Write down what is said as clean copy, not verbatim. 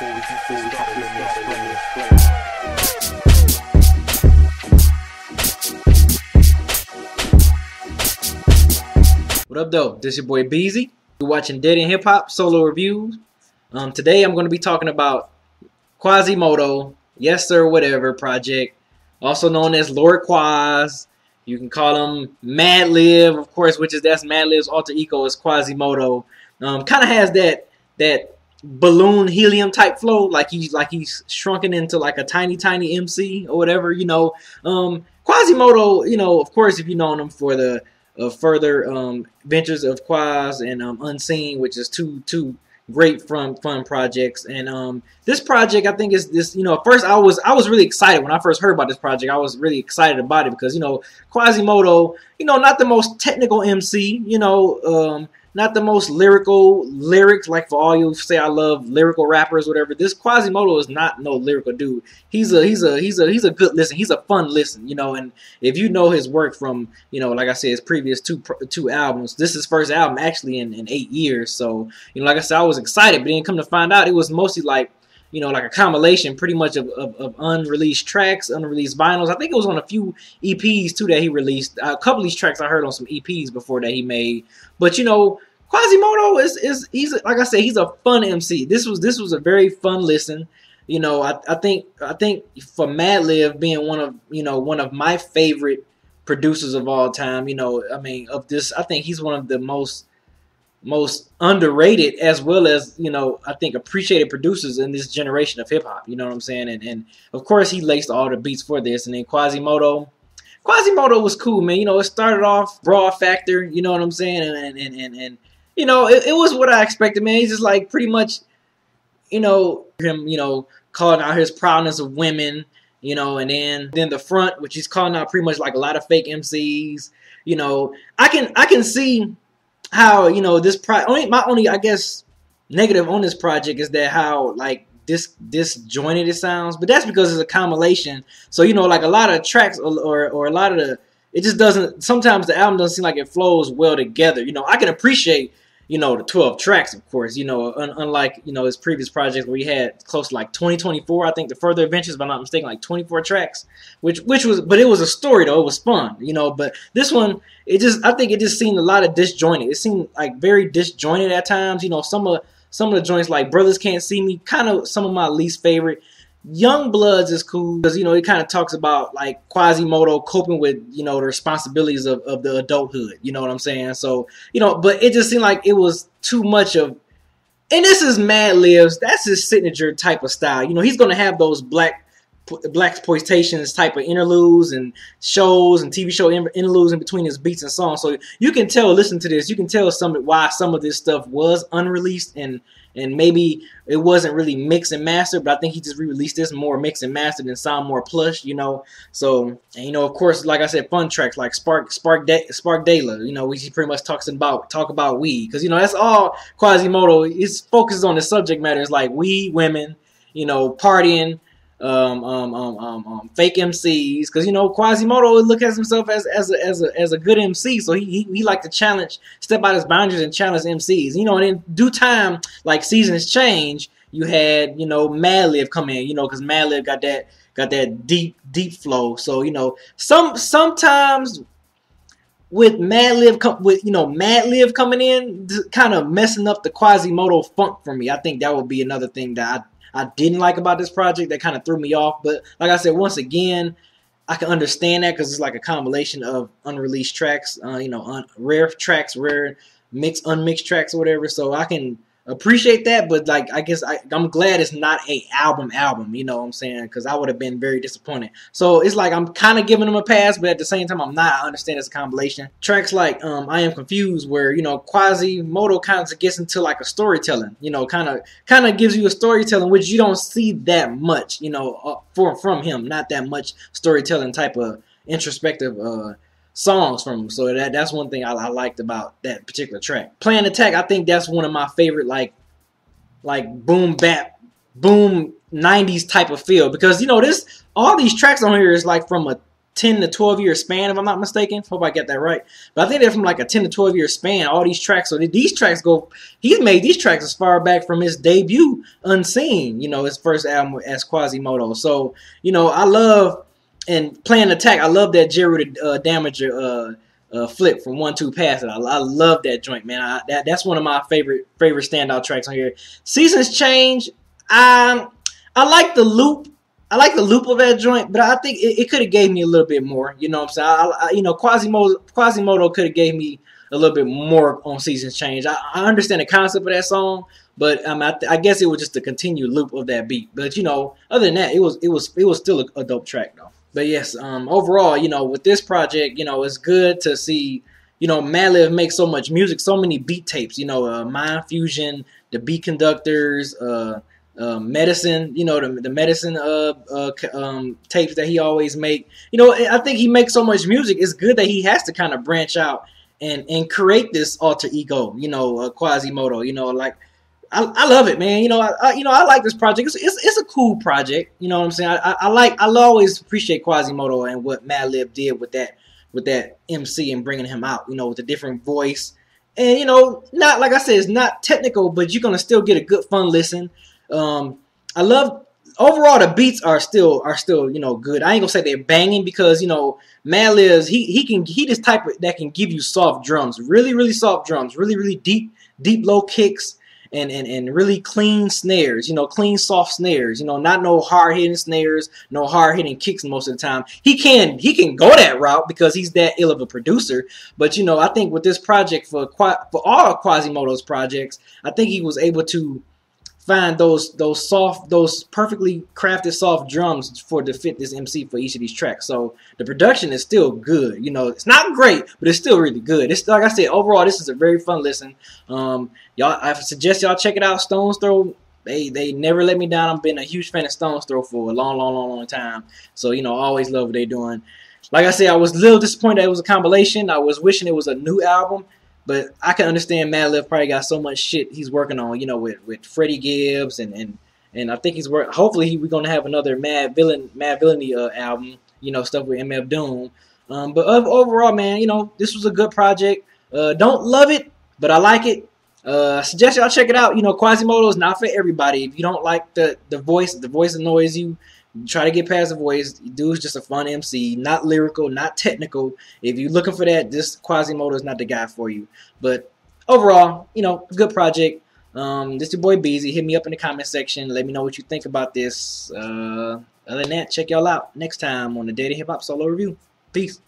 What up, though? This is your boy Beezy. You're watching Dead End Hip Hop Solo Reviews. Today I'm going to be talking about Quasimoto, Yessir Whatever project, also known as Lord Quas. You can call him Madlib, of course, that's Madlib's alter ego is Quasimoto. Kind of has that balloon helium type flow, like he's shrunken into like a tiny MC or whatever, you know. Quasimoto, you know, of course, if you know him for the further ventures of Quas and Unseen, which is two great fun projects. And this project, I think, is this, you know, at first I was really excited when I first heard about this project. I was really excited about it because, you know, Quasimoto, you know, not the most technical MC, you know, not the most lyrics, like for all you say I love lyrical rappers, whatever. This Quasimoto is not no lyrical dude. He's a good listen. He's a fun listen, you know. And if you know his work from, you know, like I said, his previous two albums, this is his first album actually in 8 years. So, you know, like I said, I was excited, but then come to find out, it was mostly like, you know, like a compilation pretty much of unreleased tracks, unreleased vinyls. I think it was on a few EPs too that he released. A couple of these tracks I heard on some EPs before that he made. But, you know, Quasimoto he's like I said, he's a fun MC. This was a very fun listen. You know, I think for Madlib being one of my favorite producers of all time, you know, I mean, of this, I think he's one of the most underrated as well as, you know, I think appreciated producers in this generation of hip hop. You know what I'm saying? And of course he laced all the beats for this. And then Quasimoto was cool, man. You know, it started off raw factor. You know what I'm saying? And you know, it was what I expected, man. He's just like pretty much, you know, him, you know, calling out his proudness of women, you know, and then the front, which he's calling out pretty much like a lot of fake MCs. You know, I can see how, you know, my only I guess negative on this project is that how like disjointed it sounds, but that's because it's a compilation. So, you know, like a lot of tracks or a lot of it just doesn't, sometimes the album doesn't seem like it flows well together. You know, I can appreciate, you know, the 12 tracks, of course, you know, unlike, you know, his previous projects where he had close to like 24, I think the Further Adventures, if I'm not mistaken, like 24 tracks, which was, but it was a story though, it was fun, you know. But this one, I think it just seemed a lot of disjointed. It seemed like very disjointed at times, you know. Some of the joints like Brothers Can't See Me, kind of some of my least favorite. Young Bloods is cool because, you know, it kind of talks about like Quasimoto coping with, you know, the responsibilities of the adulthood. You know what I'm saying? So, you know, but it just seemed like it was too much of, and this is Madlib's, that's his signature type of style. You know, he's going to have those black exploitations type of interludes and shows and TV show interludes in between his beats and songs. So you can tell, listen to this, you can tell why some of this stuff was unreleased and maybe it wasn't really mixed and mastered, but I think he just re-released this more mixed and mastered and sound more plush, you know. So, and, you know, of course, like I said, fun tracks like Spark Dayla, you know, which he pretty much talk about weed, because, you know, that's all Quasimoto is focuses on. The subject matter is like weed, women, you know, partying, fake MCs, because, you know, Quasimoto look at himself as a good MC, so he like to challenge, step out his boundaries and challenge MCs, you know. And in due time, like seasons change, you had, you know, Madlib come in, you know, because Madlib got that deep flow. So, you know, sometimes with Madlib coming in, kind of messing up the Quasimoto funk for me. I think that would be another thing that I didn't like about this project that kind of threw me off. But like I said, once again, I can understand that because it's like a combination of unreleased tracks, you know, rare tracks, rare unmixed tracks or whatever. So I can appreciate that, but like I guess I'm glad it's not a album, you know what I'm saying? Because I would have been very disappointed. So it's like I'm kind of giving them a pass, but at the same time I'm not. I understand it's a compilation. Tracks like I Am Confused, where, you know, Quasimoto kind of gets into like a storytelling, you know, kind of gives you a storytelling, which you don't see that much, you know, from him. Not that much storytelling type of introspective songs from him. So that's one thing I liked about that particular track. Plan Attack, I think that's one of my favorite like boom bap, boom 90s type of feel, because, you know, all these tracks on here is like from a 10 to 12 year span, if I'm not mistaken. Hope I get that right. But I think they're from like a 10 to 12 year span, all these tracks. So these tracks he's made these tracks as far back from his debut, Unseen, you know, his first album as Quasimoto. So, you know, I love, and Playing Attack, I love that Jerry the Damager flip from 1-2 Pass It. I love that joint, man. That's one of my favorite standout tracks on here. Seasons Change, I like the loop. I like the loop of that joint, but I think it could have gave me a little bit more. You know what I'm saying? You know, Quasimoto could have gave me a little bit more on Seasons Change. I understand the concept of that song, but I guess it was just the continued loop of that beat. But you know, other than that, it was still a dope track though. But yes, overall, you know, with this project, you know, it's good to see, you know, Madlib make so much music, so many beat tapes. You know, Mind Fusion, the Beat Conductors, Medicine, you know, the Medicine tapes that he always make. You know, I think he makes so much music. It's good that he has to kind of branch out and create this alter ego. You know, Quasimoto. You know, like I love it, man. You know, I like this project. It's a cool project. You know what I'm saying? I'll always appreciate Quasimoto and what Madlib did with that MC and bringing him out. You know, with a different voice. And you know, not like I said, it's not technical, but you're gonna still get a good fun listen. I love overall the beats are still you know good. I ain't gonna say they're banging because you know Madlib he this type of, that can give you soft drums, really soft drums, really deep low kicks and really clean snares, you know, clean soft snares, you know, not no hard hitting snares, no hard hitting kicks most of the time. He can go that route because he's that ill of a producer, but you know I think with this project for all of Quasimoto's projects, I think he was able to find those perfectly crafted soft drums to fit this MC for each of these tracks. So the production is still good. You know, it's not great, but it's still really good. It's like I said, overall, this is a very fun listen. Y'all, I suggest y'all check it out. Stone's Throw, they never let me down. I've been a huge fan of Stone's Throw for a long time. So you know, I always love what they're doing. Like I said, I was a little disappointed that it was a compilation. I was wishing it was a new album. But I can understand Madlib probably got so much shit he's working on, you know, with Freddie Gibbs and I think he's hopefully we're gonna have another Mad Villainy album, you know, stuff with MF Doom. But overall, man, you know, this was a good project. Don't love it, but I like it. I suggest y'all check it out. You know, Quasimoto is not for everybody. If you don't like the voice annoys you. Try to get past the voice. Dude's just a fun MC, not lyrical, not technical. If you're looking for that, this Quasimoto is not the guy for you. But overall, you know, good project. This your boy Beezy. Hit me up in the comment section. Let me know what you think about this. Other than that, check y'all out next time on the Daily Hip Hop Solo Review. Peace.